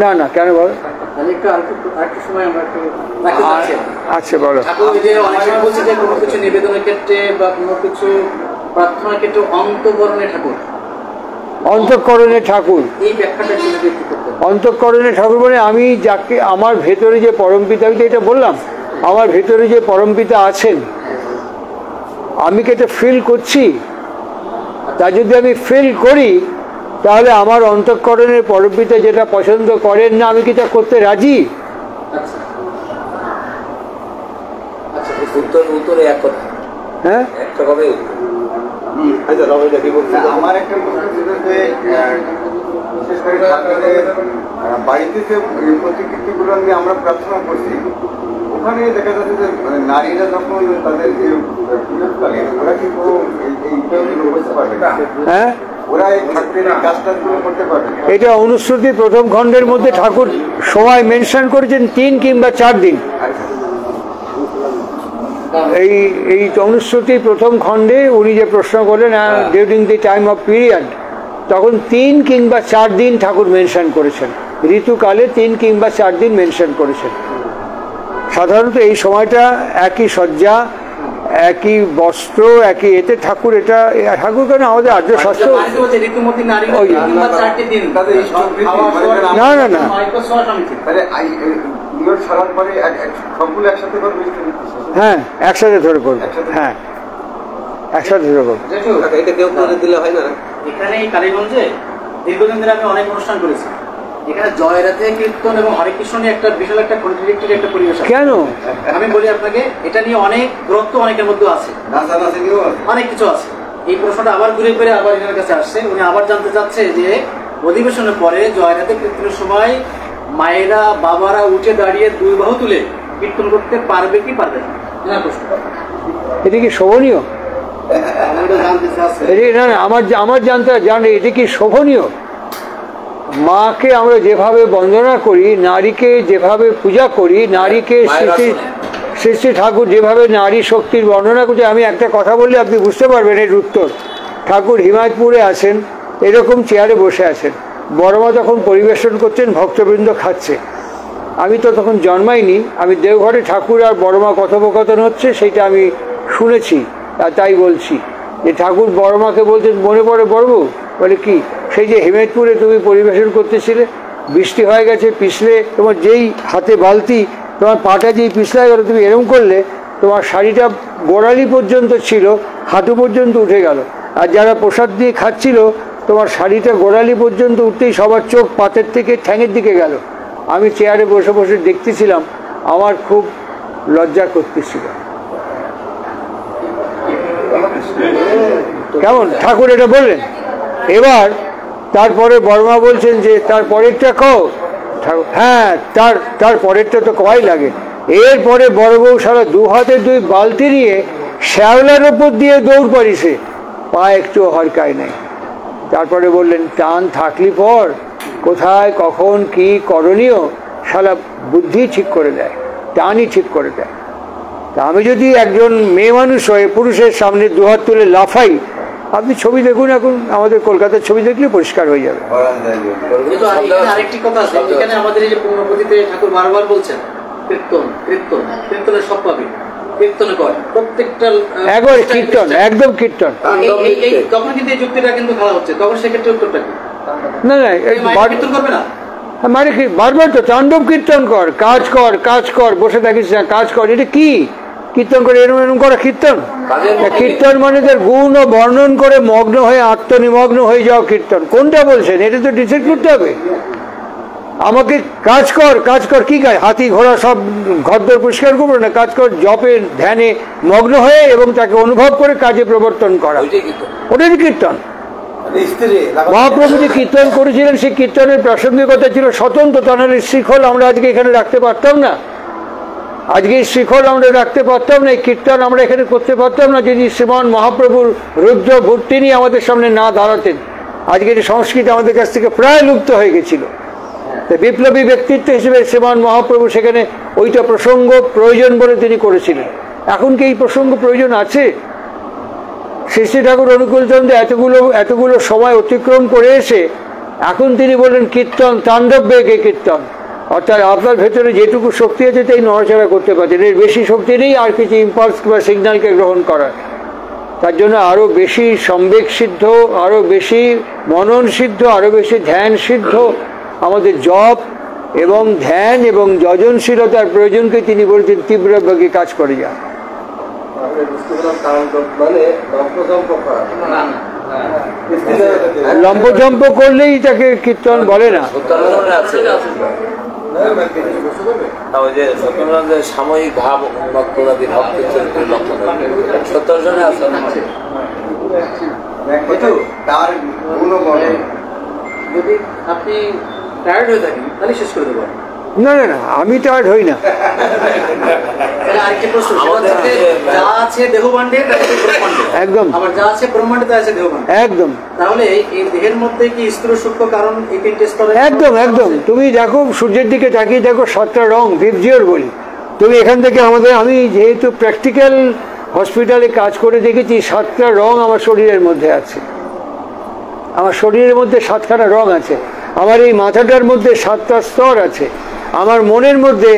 না না, কেন বল? আচ্ছা বলো। কোনো কিছু নিবেদনের ক্ষেত্রে বা কোনো কিছু প্রার্থনার ক্ষেত্রে অন্তঃকরণে ঠাকুর, অন্তঃকরণে ঠাকুর, এই ব্যাখ্যাটা অন্তঃকরণে ঠাকুর মানে আমি যাকে, আমার ভেতরে যে পরমপিতা, আমি তো এটা বললাম, আমার ভেতরে যে পরমপিতা আছেন, আমি কি এটা ফিল করছি? তা যদি আমি ফিল করি, তাহলে আমার অন্তঃকরণের পরমপিতা যেটা পছন্দ করেন না, আমি কি তা করতে রাজি? উত্তরে এক কথা, হ্যাঁ, একটা কথাই উত্তর। আমার একটা প্রশ্ন ছিল যে বিশেষ করে বাড়িতে যে প্রতিকৃতিগুলো নিয়ে আমরা প্রার্থনা করছি, ওখানে দেখা যাচ্ছে যে নারীরা যখন তাদের যে পুজোর কালে ওরা কি করতে পারবে? হ্যাঁ, ওরা এই ঠাকুরের কাজটা করতে পারবে? এটা অনুশ্রুতি প্রথম খণ্ডের মধ্যে ঠাকুর সময় মেনশন করেছেন 3 কিংবা 4 দিন। এই অনুশ্রুতি প্রথম খণ্ডে উনি যে প্রশ্ন করলেন during the time of period, তখন 3 কিংবা 4 দিন ঠাকুর মেনশন করেছেন। ঋতুকালে 3 কিংবা 4 দিন মেনশন করেছেন। সাধারণত এই সময়টা একই শয্যা, একই বস্ত্র, একই এতে ঠাকুর, এটা ঠাকুর কেন আমাদের আর্য শাস্ত্র। না না না, হ্যাঁ একসাথে ধরে করবো, হ্যাঁ একসাথে ধরে করবো। এটা কেউ করে দিলে হয় না? এখানে এই কালীগঞ্জে দীর্ঘদিন ধরে আমি অনেক অনুষ্ঠান করেছি। এখানে জয়রাতে কীর্তন এবং হরে কৃষ্ণ নিয়ে একটা বিশাল একটা কন্ট্রাডিক্টরি একটা পরিবেশ। কেন? আমি বলি আপনাকে, এটা নিয়ে অনেক দূরত্ব অনেকের মধ্যে আছে, অনেক কিছু আছে। এই প্রশ্নটা আবার ঘুরে ফিরে আবার এনার কাছে আসছে। উনি আবার জানতে চাচ্ছে যে অধিবেশনের পরে জয়রাতে কীর্তনের সময় মায়েরা বাবারা উঠে দাঁড়িয়ে 2 বাহু তুলে কীর্তন করতে পারবে কি পারবে না, এনার প্রশ্ন। এটা কি শোভনীয়? না না, আমার জানে এটা কি শোভনীয়? মাকে আমরা যেভাবে বন্দনা করি, নারীকে যেভাবে পূজা করি, নারীকে শ্রী ঠাকুর যেভাবে নারী শক্তির বর্ণনা করছে, আমি একটা কথা বললে আপনি বুঝতে পারবেন এর উত্তর। ঠাকুর হিমায়তপুরে আছেন, এরকম চেয়ারে বসে আছেন, বড়মা তখন পরিবেশন করছেন, ভক্তবৃন্দ খাচ্ছে। আমি তো তখন জন্মাইনি, আমি দেওঘরে ঠাকুর আর বড়মা কথোপকথন হচ্ছে সেইটা আমি শুনেছি, আর তাই বলছি যে ঠাকুর বড়মাকে বলছেন, মনে পড়ে বড়বু? বলে কি? সেই যে হিমায়তপুরে তুমি পরিবেশন করতেছিলে, বৃষ্টি হয়ে গেছে, পিছলে তোমার যেই হাতে বালতি, তোমার পাটা যেই পিছলা গেল, তুমি এরম করলে তোমার শাড়িটা গোড়ালি পর্যন্ত ছিল, হাঁটু পর্যন্ত উঠে গেল। আর যারা প্রসাদ দিয়ে খাচ্ছিল, তোমার শাড়িটা গোড়ালি পর্যন্ত উঠতেই সবার চোখ পাতের থেকে ঠ্যাঙের দিকে গেল। আমি চেয়ারে বসে বসে দেখতেছিলাম, আমার খুব লজ্জা করতেছিল। কেমন ঠাকুর এটা বললেন? এবার তারপরে বর্মা বলছেন যে তার পরেরটা কও। হ্যাঁ, তার পরেরটা তো কয় লাগে। এরপরে বড় বউ সারা দু হাতে দুই বালতি নিয়ে শ্যাওলার ওপর দিয়ে দৌড় পারিছে, পা একটু হরকায় নাই। তারপরে বললেন, টান থাকলি পর কোথায় কখন কি করণীয় শালা বুদ্ধি ঠিক করে দেয়, টানই ঠিক করে দেয়। তা আমি যদি একজন মেয়ে মানুষ হয়ে পুরুষের সামনে দুহাত তুলে লাফাই, আপনি ছবি দেখুন, এখন আমাদের কলকাতার ছবি দেখলে পরিষ্কার হয়ে যাবে। আরেকটি কথা আছে, এখানে আমাদের এই যে পূর্ণপতিতে ঠাকুর বারবার বলছেন কীর্তন কীর্তন, কীর্তনের সব পাবে, কীর্তনে কয় প্রত্যেকটা একবার কীর্তন, একদম কীর্তন। তখন কিন্তু এই যুক্তিটা কিন্তু খেলা হচ্ছে, তখন সেক্ষেত্রে উত্তরটা কি? না না, কীর্তন করবে না, মানে কি বারবার তো তাণ্ডব কীর্তন কর, কাজ কর, কাজ কর, বসে থাকিস না, কাজ কর। এটা কি কীর্তন করে? এরম এরম করা কীর্তন? কীর্তন মানে তার গুণ ও বর্ণন করে মগ্ন হয়ে আত্মনিমগ্ন হয়ে যাওয়া কীর্তন। কোনটা বলছেন? এটা তো ডিসাইড করতে হবে। আমাকে কাজ কর, কাজ কর, কি কাজ? হাতি ঘোড়া সব ঘরদোর পরিষ্কার করবো না? কাজ কর জপে ধ্যানে মগ্ন হয়ে এবং তাকে অনুভব করে কাজে প্রবর্তন করা, ওটাই কীর্তন। মহাপ্রভু যে কীর্তন করেছিলেন, সেই কীর্তনের প্রাসঙ্গিকতা ছিল স্বতন্ত্র। তাহলে শিখল আমরা আজকে এখানে রাখতে পারতাম না, আজকে শিখল আমরা রাখতে পারতাম না, এই কীর্তন আমরা এখানে করতে পারতাম না যদি শ্রীমান মহাপ্রভুর রুদ্র ভূর্তি নিয়ে আমাদের সামনে না দাঁড়াতেন। আজকের এই সংস্কৃতি আমাদের কাছ থেকে প্রায় লুপ্ত হয়ে গেছিল। বিপ্লবী ব্যক্তিত্ব হিসেবে শ্রীমান মহাপ্রভু সেখানে ওইটা প্রসঙ্গ প্রয়োজন বলে তিনি করেছিলেন। এখন কি এই প্রসঙ্গ প্রয়োজন আছে? শ্রী শ্রী ঠাকুর অনুকূলচন্দ্র এতগুলো সময় অতিক্রম করে এসে এখন তিনি বললেন কীর্তন, তাণ্ডব বেগে কীর্তন। অর্থাৎ আপনার ভেতরে যেটুকু শক্তি আছে তাই নড়াচড়া করতে পারছেন, এর বেশি শক্তি নেই আর কিছু ইম্পালস বা সিগন্যালকে গ্রহণ করার। তার জন্য আরও বেশি সম্বেগ সিদ্ধ, আরও বেশি মনন সিদ্ধ, আরও বেশি ধ্যান সিদ্ধ আমাদের জপ এবং ধ্যান এবং যজনশীলতার প্রয়োজনকে তিনি বলছেন তীব্র বেগে কাজ করে যান। লম্বজম্প করলেই তাকে কীর্তন বলে না। সাময়িক ভাব যদি আপনি টায়ার্ড হয়ে থাকেন তাহলে শেষ করে দেবো। না না না, আমি টায়ার্ড হই না। আরেকটি প্রশ্ন, যা আছে দেহভাণ্ডে একদম, আবার যা আছে ব্রহ্মাণ্ডে তা আছে দেহভাণ্ডে একদম। তাহলে এই দেহের মধ্যে কি স্থূল সূক্ষ্ম কারণ এই তিনটে স্তরে? একদম একদম। তুমি দেখো সূর্যের দিকে তাকিয়ে দেখো, 7টা রং ভিপজিওর বলি। তুমি এখান থেকে আমি যেহেতু প্র্যাকটিক্যাল হসপিটালে কাজ করে দেখেছি, 7টা রং আমার শরীরের মধ্যে আছে। আমার শরীরের মধ্যে 7খানা রং আছে। আমার এই মাথাটার মধ্যে 7টা স্তর আছে। আমার মনের মধ্যে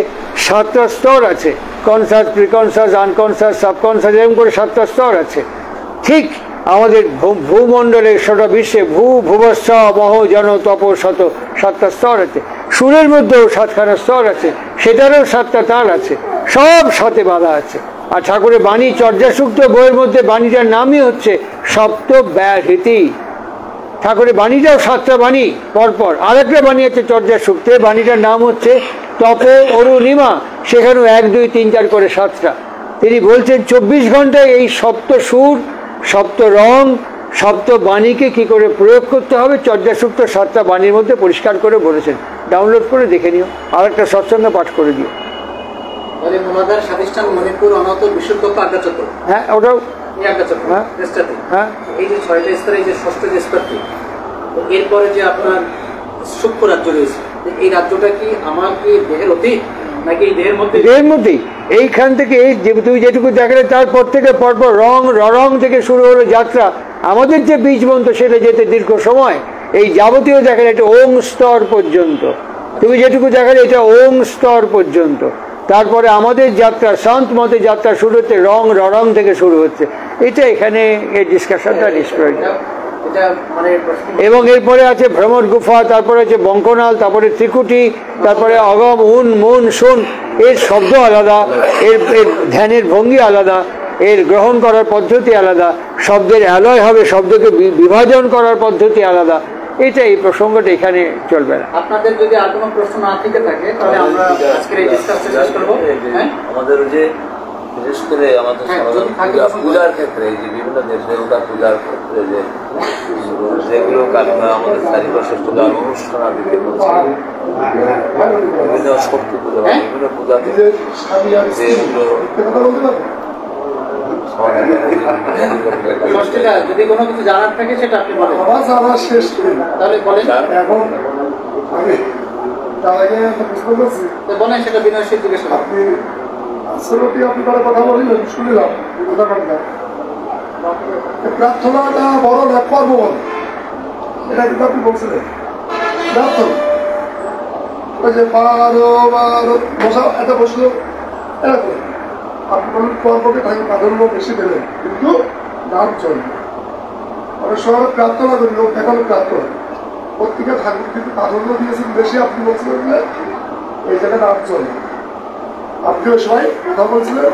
7টা স্তর আছে, কনসাস, প্রিকনসাস, আনকনসাস, সাবকনসাস, এরকম করে 7টা স্তর আছে। ঠিক আমাদের ভূমণ্ডলের সারা বিশ্বে ভুবস্ব মহ জন তপ শত 7টা স্তর আছে। সুরের মধ্যেও 7খানা স্তর আছে, সেটারও 7টা তাল আছে, সব সাথে বাঁধা আছে। আর ঠাকুরের বাণী চর্যাসূক্ত বইয়ের মধ্যে বাণীটার নামই হচ্ছে সপ্ত ব্যাহৃতি। ঠাকুরের বাণীটাও 7টা বাণী পরপর। আর একটা বাণী আছে চর্যাসূক্তে, বাণীটার নাম হচ্ছে তপ অরুণিমা, সেখানেও 1 2 3 4 করে 7টা। তিনি বলছেন 24 ঘন্টায় এই সপ্ত সুর, সপ্ত রং, সপ্ত বাণীকে কি করে প্রয়োগ করতে হবে চর্যাসূক্ত 7টা বাণীর মধ্যে পরিষ্কার করে বলেছেন। ডাউনলোড করে দেখে নিও, আর একটা সৎসঙ্গে পাঠ করে দিও। তাহলে মোলাদার স্বাধিষ্ঠান মণিপুর অনাহত বিশুদ্ধ আজ্ঞা চক্র, হ্যাঁ ওটাও, এই আজ্ঞা চক্র হ্যাঁ। দেশটাতে হ্যাঁ এই যে 6টা স্তরে, এই যে 6ষ্ঠ যে স্তরটি, এরপরে যে আপনার সূক্ষ্ম রাজ্য রয়েছে, এই রাজ্যটা কি আমার কি দেহের অতীত নাকি এই দেহের মধ্যে? এর মধ্যেই এইখান থেকে এই তুমি যেটুকু দেখালে তারপর থেকে পরপর রং থেকে শুরু হলো যাত্রা। আমাদের যে বীজ মন্ত্র সেটা যেতে দীর্ঘ সময়, এই যাবতীয় দেখালে এটা ওং স্তর পর্যন্ত, তুমি যেটুকু দেখালে এটা ওং স্তর পর্যন্ত। তারপরে আমাদের যাত্রা শান্ত মতে যাত্রা শুরু হচ্ছে রং থেকে শুরু হচ্ছে। এটা এখানে এই ডিসকাশনটা নিষ্প্রয়োজন। এটা মানে এবং এরপরে আছে ভ্রমর গুফা, তারপরে আছে বঙ্কনাল, তারপরে ত্রিকুটি, তারপরে অগম উন মুন শুন। এর শব্দ আলাদা, এর ধ্যানের ভঙ্গি আলাদা, এর গ্রহণ করার পদ্ধতি আলাদা, শব্দের অ্যালয় হবে, শব্দকে বিভাজন করার পদ্ধতি আলাদা। এটা এই প্রসঙ্গটা এখানে চলবে না। আপনাদের যদি আর কোনো প্রশ্ন না থেকে থাকে তাহলে আমরা আজকের এই ডিসকাসটা শেষ করব। হ্যাঁ, আমাদের যে বিশেষ করে আমাদের পূজার ক্ষেত্রে, যে বিভিন্ন দেবতা পূজার ক্ষেত্রে যেগুলো আমাদের চারিপাশে পূজার অনুষ্ঠানাদিকে বিভিন্ন শক্তি পূজা, বিভিন্ন পূজাতে যদি কোনো কিছু জানার থাকে সেটা আপনি বলেন। আমার শেষ তাহলে বলেন, এখন আমি তার আগে একটা প্রশ্ন করছি, বলেন সেটা বিনয় সিং জিজ্ঞেস করেন। আপনি আসলে আপনি তারা কথা বলিলেন, শুনিলাম প্রার্থনাটা বড় না কর্ম বলে, এটা কিন্তু আপনি বলছিলেন প্রার্থনা ওই যে বারো বসা এটা বসলো এরকম আপনি বলেন কর্মকে প্রাধান্য বেশি দেবেন, কিন্তু নাম চলবে। অনেক সময় প্রার্থনা করি লোক দেখানো প্রার্থনা পত্রিকা ঠাকুর কিন্তু প্রাধান্য দিয়েছেন বেশি, আপনি বলছিলেন যে এই জায়গায় নাম চলবে। আপনি ওই সময় কথা বলছিলেন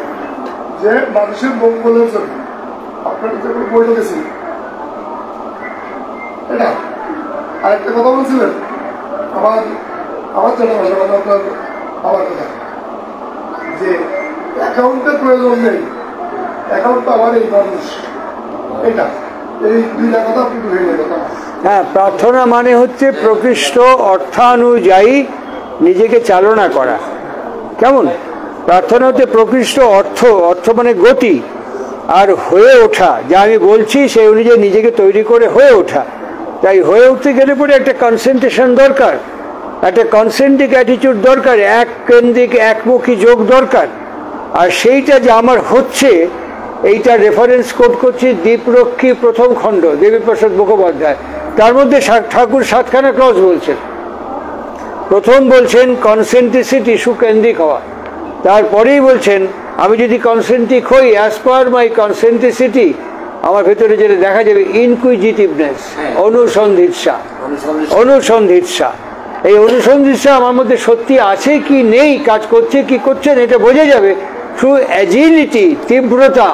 যে মানুষের মঙ্গলের জন্য আপনার যখন বই লিখেছিলেন এটা। আরেকটা কথা বলছিলেন আমার জানা ভাষা মানে আপনার আমার কথা যে অ্যাকাউন্টের প্রয়োজন নেই, অ্যাকাউন্ট তো আমার এই মানুষ, এটা এই দুইটা কথা আপনি ধরে নেবেন। হ্যাঁ, প্রার্থনা মানে হচ্ছে প্রকৃষ্ট অর্থানুযায়ী নিজেকে চালনা করা। কেমন? প্রার্থনা হচ্ছে প্রকৃষ্ট অর্থ মানে গতি, আর হয়ে ওঠা, যা আমি বলছি সেই অনুযায়ী নিজেকে তৈরি করে হয়ে ওঠা। তাই হয়ে উঠতে গেলে পরে একটা কনসেন্ট্রেশন দরকার, একটা কনসেন্ট্রিক অ্যাটিটিউড দরকার, এক কেন্দ্রিক একমুখী যোগ দরকার। আর সেইটা যে আমার হচ্ছে, এইটা রেফারেন্স কোট করছি দীপরক্ষী প্রথম খণ্ড, দেবীপ্রসাদ মুখোপাধ্যায়। তার মধ্যে ঠাকুর 7খানা ক্লজ বলছেন। প্রথম বলছেন কনসেন্ট্রিসিটি, সুকেন্দ্রিক হওয়া। তারপরেই বলছেন আমি যদি কনসেন্ট্রিক হই, অ্যাজ পার মাই কনসেন্ট্রিসিটি, আমার ভেতরে যেটা দেখা যাবে ইনকুইজিটিভনেস, অনুসন্ধিৎসা। এই অনুসন্ধিৎসা আমার মধ্যে সত্যি আছে কি নেই, কাজ করছে কি করছে না, এটা বোঝা যাবে থ্রু অ্যাজিলিটি, তীব্রতা।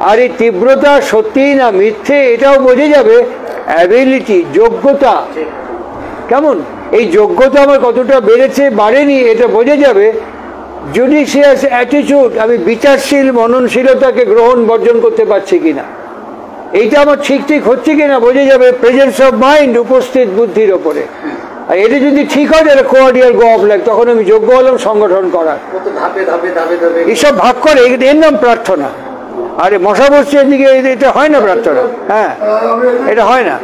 আর এই তীব্রতা সত্যি না মিথ্যে এটাও বোঝা যাবে অ্যাবিলিটি, যোগ্যতা। কেমন? এই যোগ্যতা আমার কতটা বেড়েছে বাড়েনি এটা বোঝা যাবে জুডিশিয়াস অ্যাটিটিউড, আমি বিচারশীল মননশীলতাকে গ্রহণ বর্জন করতে পারছি কিনা, এইটা আমার ঠিক হচ্ছে কিনা বোঝা যাবে প্রেজেন্স অফ মাইন্ড, উপস্থিত বুদ্ধির ওপরে। আর এটা যদি ঠিক হয় তাহলে কোয়ার্ডিয়ার গো অফ লাইফ, তখন আমি যোগ্য হলাম সংগঠন করার। এইসব ভাগ করে এর নাম প্রার্থনা। আরে মশা বসছে এদিকে, এটা হয় না প্রার্থনা। হ্যাঁ, এটা হয় না।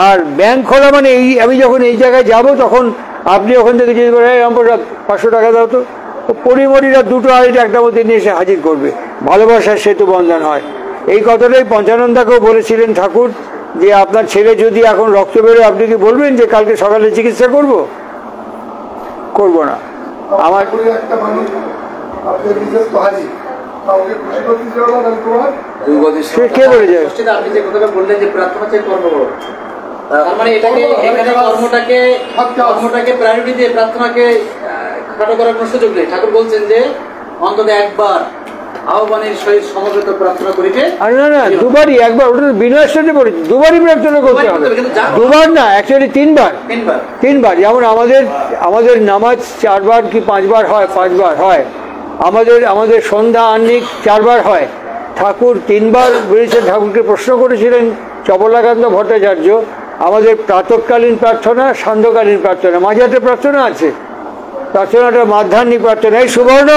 আর ব্যাংক খোলা মানে এই, আমি যখন এই জায়গায় যাব তখন আপনি ওখান থেকে যদি বলেন 500 টাকা দাও, তো পরিমরিরা দুটো আড়াইটা একটা মধ্যে নিয়ে এসে হাজির করবে। ভালোবাসার সেতু বন্ধন হয়। এই কথাটাই পঞ্চানন্দাকেও বলেছিলেন ঠাকুর, যে আপনার ছেলে যদি এখন রক্ত বেরোয়, আপনি কি বলবেন যে কালকে সকালে চিকিৎসা করব না? আমার কে বলে যায়? আপনি যে কথাটা বললেন যে প্রার্থনা চেয়ে কর্ম করো, তার মানে এটাকে এখানে কর্মটাকে প্রায়োরিটি দিয়ে প্রার্থনাকে খাটো করার কোনো সুযোগ নেই। ঠাকুর বলছেন যে অন্তত একবার আহ্বানের সহিত সমবেত প্রার্থনা করিতে। না, দুবারই, একবার ওটা বিনয়ের সাথে পড়েছি, দুবারই প্রার্থনা করতে হবে। দুবার না, অ্যাকচুয়ালি তিনবার। যেমন আমাদের নামাজ 4 বার কি 5 বার হয়, 5 বার হয়। আমাদের সন্ধ্যা আহ্নিক 4 বার হয়। ঠাকুর 3 বার বলেছেন। ঠাকুরকে প্রশ্ন করেছিলেন চপলাকান্ত ভট্টাচার্য, আমাদের প্রাতঃকালীন প্রার্থনা, সান্ধ্যকালীন প্রার্থনা, মাঝে একটা প্রার্থনা আছে, প্রার্থনাটা মাধ্যাহ্নিক প্রার্থনা। এই সুবর্ণ,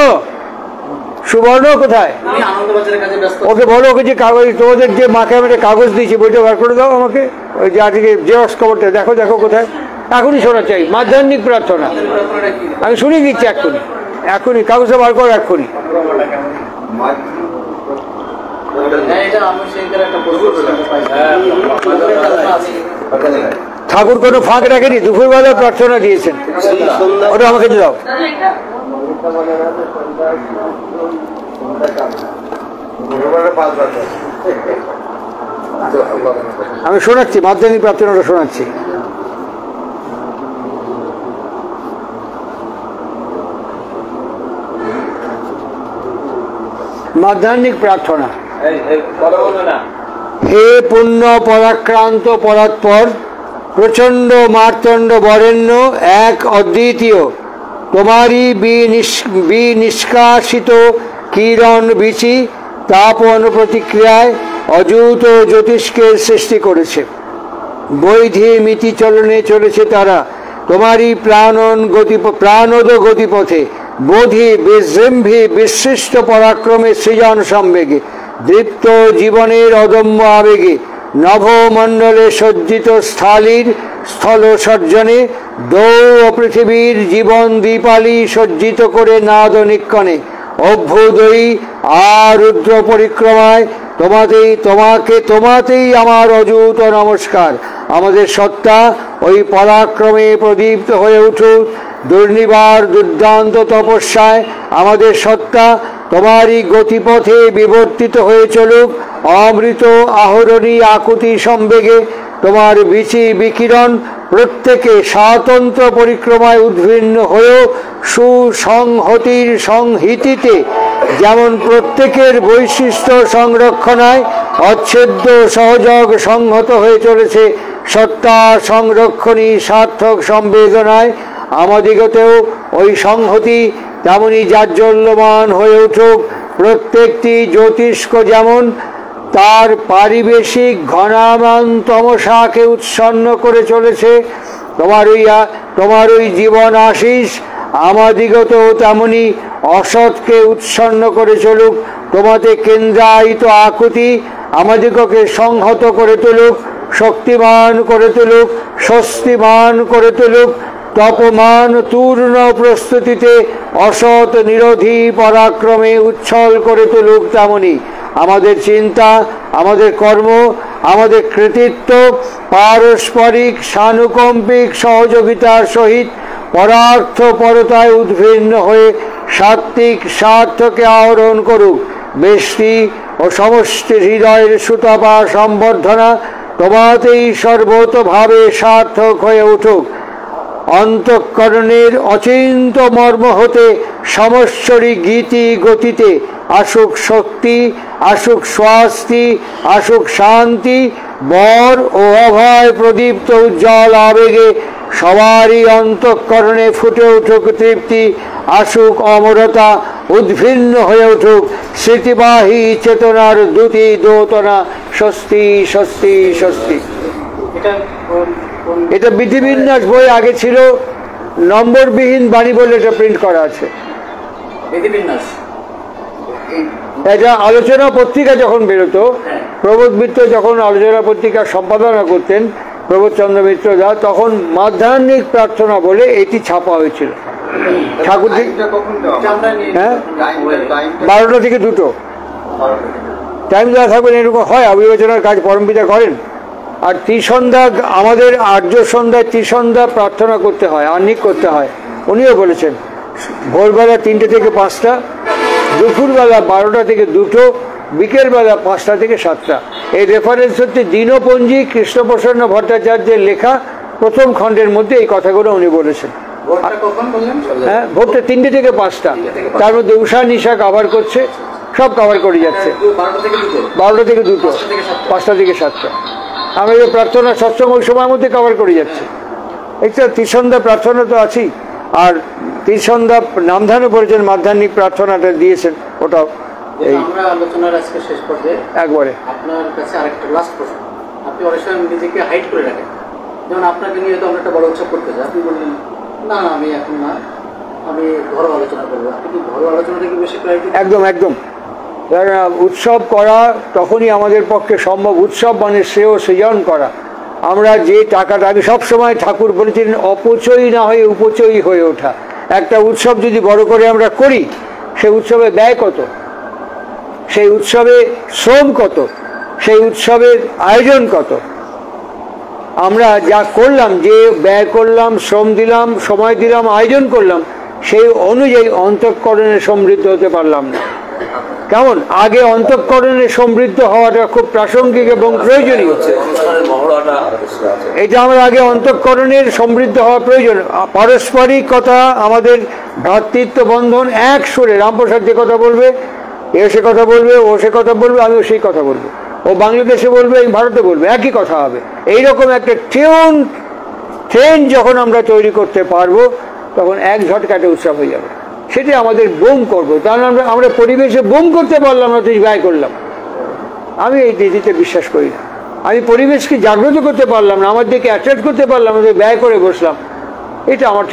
সুবর্ণ কোথায়? উনি আনন্দবাজারের কাজে ব্যস্ত। ওকে বলো, ওকে যে কাগজ, তোমাদের যে মাকে আমি একটা কাগজ দিয়েছি, বইটা বার করে দাও আমাকে, ওই যে আজকে জেরক্স খবরটা দেখো, দেখো কোথায়। এখনই শোনা চাই মাধ্যাহ্নিক প্রার্থনা। প্রার্থনাটা কি? আমি শুনিয়ে দিচ্ছি এক্ষুনি, এখনই কাগজটা বার করো এক্ষুনি। হ্যাঁ, এটা আমি সেইখানে একটা প্রশ্ন পাইছি। ঠাকুর কোনো ফাঁক রাখেনি, দুপুরবেলা প্রার্থনা দিয়েছেন, ওটা আমাকে দাও। আমি শোনাচ্ছি, মাধ্যমিক প্রার্থনাটা শোনাচ্ছি। মাধ্যাহ্নিক প্রার্থনা। হে পুণ্য পরাক্রান্ত পরাৎপর প্রচণ্ড মার্তণ্ড বরেণ্য এক অদ্বিতীয়, তোমারই বিনিষ্কাশিত কিরণ বিচি তাপন প্রতিক্রিয়ায় অযুত জ্যোতিষকে সৃষ্টি করেছে। বৈধি মিতি চলনে চলেছে তারা, তোমারই প্রাণদ গতিপথে বোধি বিজৃম্ভি বিশিষ্ট পরাক্রমে সৃজন সম্বেগে দীপ্ত জীবনের অদম্য আবেগে নভমণ্ডলে সজ্জিত স্থল সর্জনে দৌড় পৃথিবীর জীবন দীপালি সজ্জিত করে নাদ নিক্ষণে অভ্যুদয়ী আর রুদ্র পরিক্রমায় তোমাতেই আমার অযুত নমস্কার। আমাদের সত্তা ওই পরাক্রমে প্রদীপ্ত হয়ে উঠুক, দুর্নিবার দুর্দান্ত তপস্যায় আমাদের সত্তা তোমারই গতিপথে বিবর্তিত হয়ে চলুক, অমৃত আহরণী আকুতি সম্বেগে তোমার বিচি বিকিরণ প্রত্যেকে স্বাতন্ত্র পরিক্রমায় উদ্ভিন্ন হয়েও সুসংহতির সংহিতিতে যেমন প্রত্যেকের বৈশিষ্ট্য সংরক্ষণায় অচ্ছেদ্য সহযোগ সংহত হয়ে চলেছে, সত্তা সংরক্ষণী সার্থক সম্বেদনায় আমাদিগতেও ওই সংহতি তেমনি জাজ্জল্যমান হয়ে উঠুক। প্রত্যেকটি জ্যোতিষ্ক যেমন তার পারিবেশিক ঘনামান তমসাকে উৎসন্ন করে চলেছে, তোমার ওই জীবন আশিস আমাদিগতেও তেমনি অসৎকে উৎসন্ন করে চলুক। তোমাতে কেন্দ্রায়িত আকুতি আমাদিগকে সংহত করে তুলুক, শক্তিমান করে তুলুক, স্বস্তিমান করে তুলুক। তপমান তূর্ণ প্রস্তুতিতে অসৎ নিরোধী পরাক্রমে উচ্ছল করে তুলুক। তেমনি আমাদের চিন্তা, আমাদের কর্ম, আমাদের কৃতিত্ব পারস্পরিক সানুকম্পিক সহযোগিতার সহিত পরার্থ পরতায় উদ্ভিন্ন হয়ে সাত্ত্বিক স্বার্থকে আহরণ করুক। ব্যষ্টি ও সমষ্টি হৃদয়ের সুতাপা সম্বর্ধনা তোমাতেই সর্বতভাবে সার্থক হয়ে উঠুক। অন্তঃকরণের অচিন্ত মর্ম হতে সমস্বরী গীতি গতিতে আসুক শক্তি, আসুক স্বাস্তি, আসুক শান্তি, বর ও অভয় প্রদীপ্ত উজ্জ্বল আবেগে সবারই অন্তঃকরণে ফুটে উঠুক তৃপ্তি, আসুক অমরতা, উদ্ভিন্ন হয়ে উঠুক স্মৃতিবাহী চেতনার দ্যুতি দোতনা। স্বস্তি স্বস্তি স্বস্তি। এটা বিধিবিন্যাস বই আগে ছিল, নম্বরবিহীন বাণী বলে এটা প্রিন্ট করা আছে। বিধিবিন্যাস এটা আলোচনা পত্রিকা যখন বেরোতো, প্রবোধ মিত্র যখন আলোচনা পত্রিকা সম্পাদনা করতেন, প্রবোধচন্দ্র মিত্র দা, তখন মাধ্যাহ্নিক প্রার্থনা বলে এটি ছাপা হয়েছিল। ঠাকুর, হ্যাঁ, 12টা থেকে 2টো টাইম দেওয়া থাকবেন, এরকম হয়। অবিবেচনার কাজ পরমপিতা করেন। আর ত্রিসন্ধ্যা, আমাদের আর্য সন্ধ্যায় ত্রিসন্ধ্যা প্রার্থনা করতে হয়, আহ্নিক করতে হয়। উনিও বলেছেন ভোরবেলা 3টে থেকে 5টা, দুপুরবেলা 12টা থেকে 2টো, বিকেলবেলা 5টা থেকে 7টা। এই রেফারেন্স হচ্ছে দীনপঞ্জি কৃষ্ণপ্রসন্ন ভট্টাচার্যের লেখা প্রথম খণ্ডের মধ্যে এই কথাগুলো উনি বলেছেন। হ্যাঁ, ভোরটা 3টে থেকে 5টা, তার মধ্যে উষা নিশা কভার করছে, সব কভার করে যাচ্ছে। 12টা থেকে 2টো, 5টা থেকে 7টা। আমি এই প্রার্থনা সৎসঙ্গ ওই সময়ের মধ্যে কভার করে যাচ্ছে। একটা ত্রিসন্ধ্যা প্রার্থনা তো আছেই, আর ত্রিসন্ধ্যা নামধানও করেছেন, মাধ্যাহ্নিক প্রার্থনাটা দিয়েছেন, ওটাও এই আমরা আলোচনার আজকে শেষ পর্যায়ে একবারে। আপনার কাছে আরেকটা লাস্ট প্রশ্ন। আপনি অনেক সময় নিজেকে হাইড করে রাখেন, যেমন আপনাকে নিয়ে তো আমরা একটা বড় উৎসব করতে চাই, আপনি বললেন না আমি এখন না, আমি ঘরোয়া আলোচনা করবো, আপনি কি ঘরোয়া আলোচনাটাকে বেশি প্রায়োরিটি? একদম একদম। উৎসব করা তখনই আমাদের পক্ষে সম্ভব। উৎসব মানে শ্রেয় সৃজন করা। আমরা যে টাকাটা, আমি সবসময় ঠাকুর বলেছিলেন অপচয়ী না হয়ে উপচয়ী হয়ে ওঠা। একটা উৎসব যদি বড় করে আমরা করি, সেই উৎসবে ব্যয় কত, সেই উৎসবে শ্রম কত, সেই উৎসবের আয়োজন কত। আমরা যা করলাম, যে ব্যয় করলাম, শ্রম দিলাম, সময় দিলাম, আয়োজন করলাম, সেই অনুযায়ী অন্তঃকরণে সমৃদ্ধ হতে পারলাম না। কেমন আগে অন্তঃকরণে সমৃদ্ধ হওয়াটা খুব প্রাসঙ্গিক এবং প্রয়োজনীয়। এটা আমার আগে অন্তঃকরণের সমৃদ্ধ হওয়া প্রয়োজন। পারস্পরিকতা, আমাদের ভ্রাতৃত্ব বন্ধন এক সুরে। রামপ্রসাদ যে কথা বলবে, এ সে কথা বলবে, ও সে কথা বলবে, আমিও সেই কথা বলবো, ও বাংলাদেশে বলবে, এই ভারতে বলবে, একই কথা হবে। এইরকম একটা ট্রেন যখন আমরা তৈরি করতে পারবো, তখন এক ঝটকাটে উৎসব হয়ে যাবে। সেটা আমাদের বোম করবো। তাহলে আমরা পরিবেশে বোম করতে পারলাম না, তুই ব্যয় করলাম। আমি এই নীতিতে বিশ্বাস করি না। আমি পরিবেশকে জাগ্রত করতে পারলাম না, আমার দিকে অ্যাট্রাক্ট করতে পারলাম না, ব্যয় করে বসলাম। এটা আমার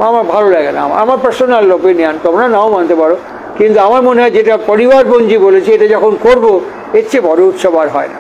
আমার ভালো লাগে না। আমার পার্সোনাল ওপিনিয়ন, তোমরা নাও মানতে পারো, কিন্তু আমার মনে হয় যেটা পরিবারপঞ্জি বলেছে, এটা যখন করবো, এর চেয়ে বড় উৎসব আর হয় না।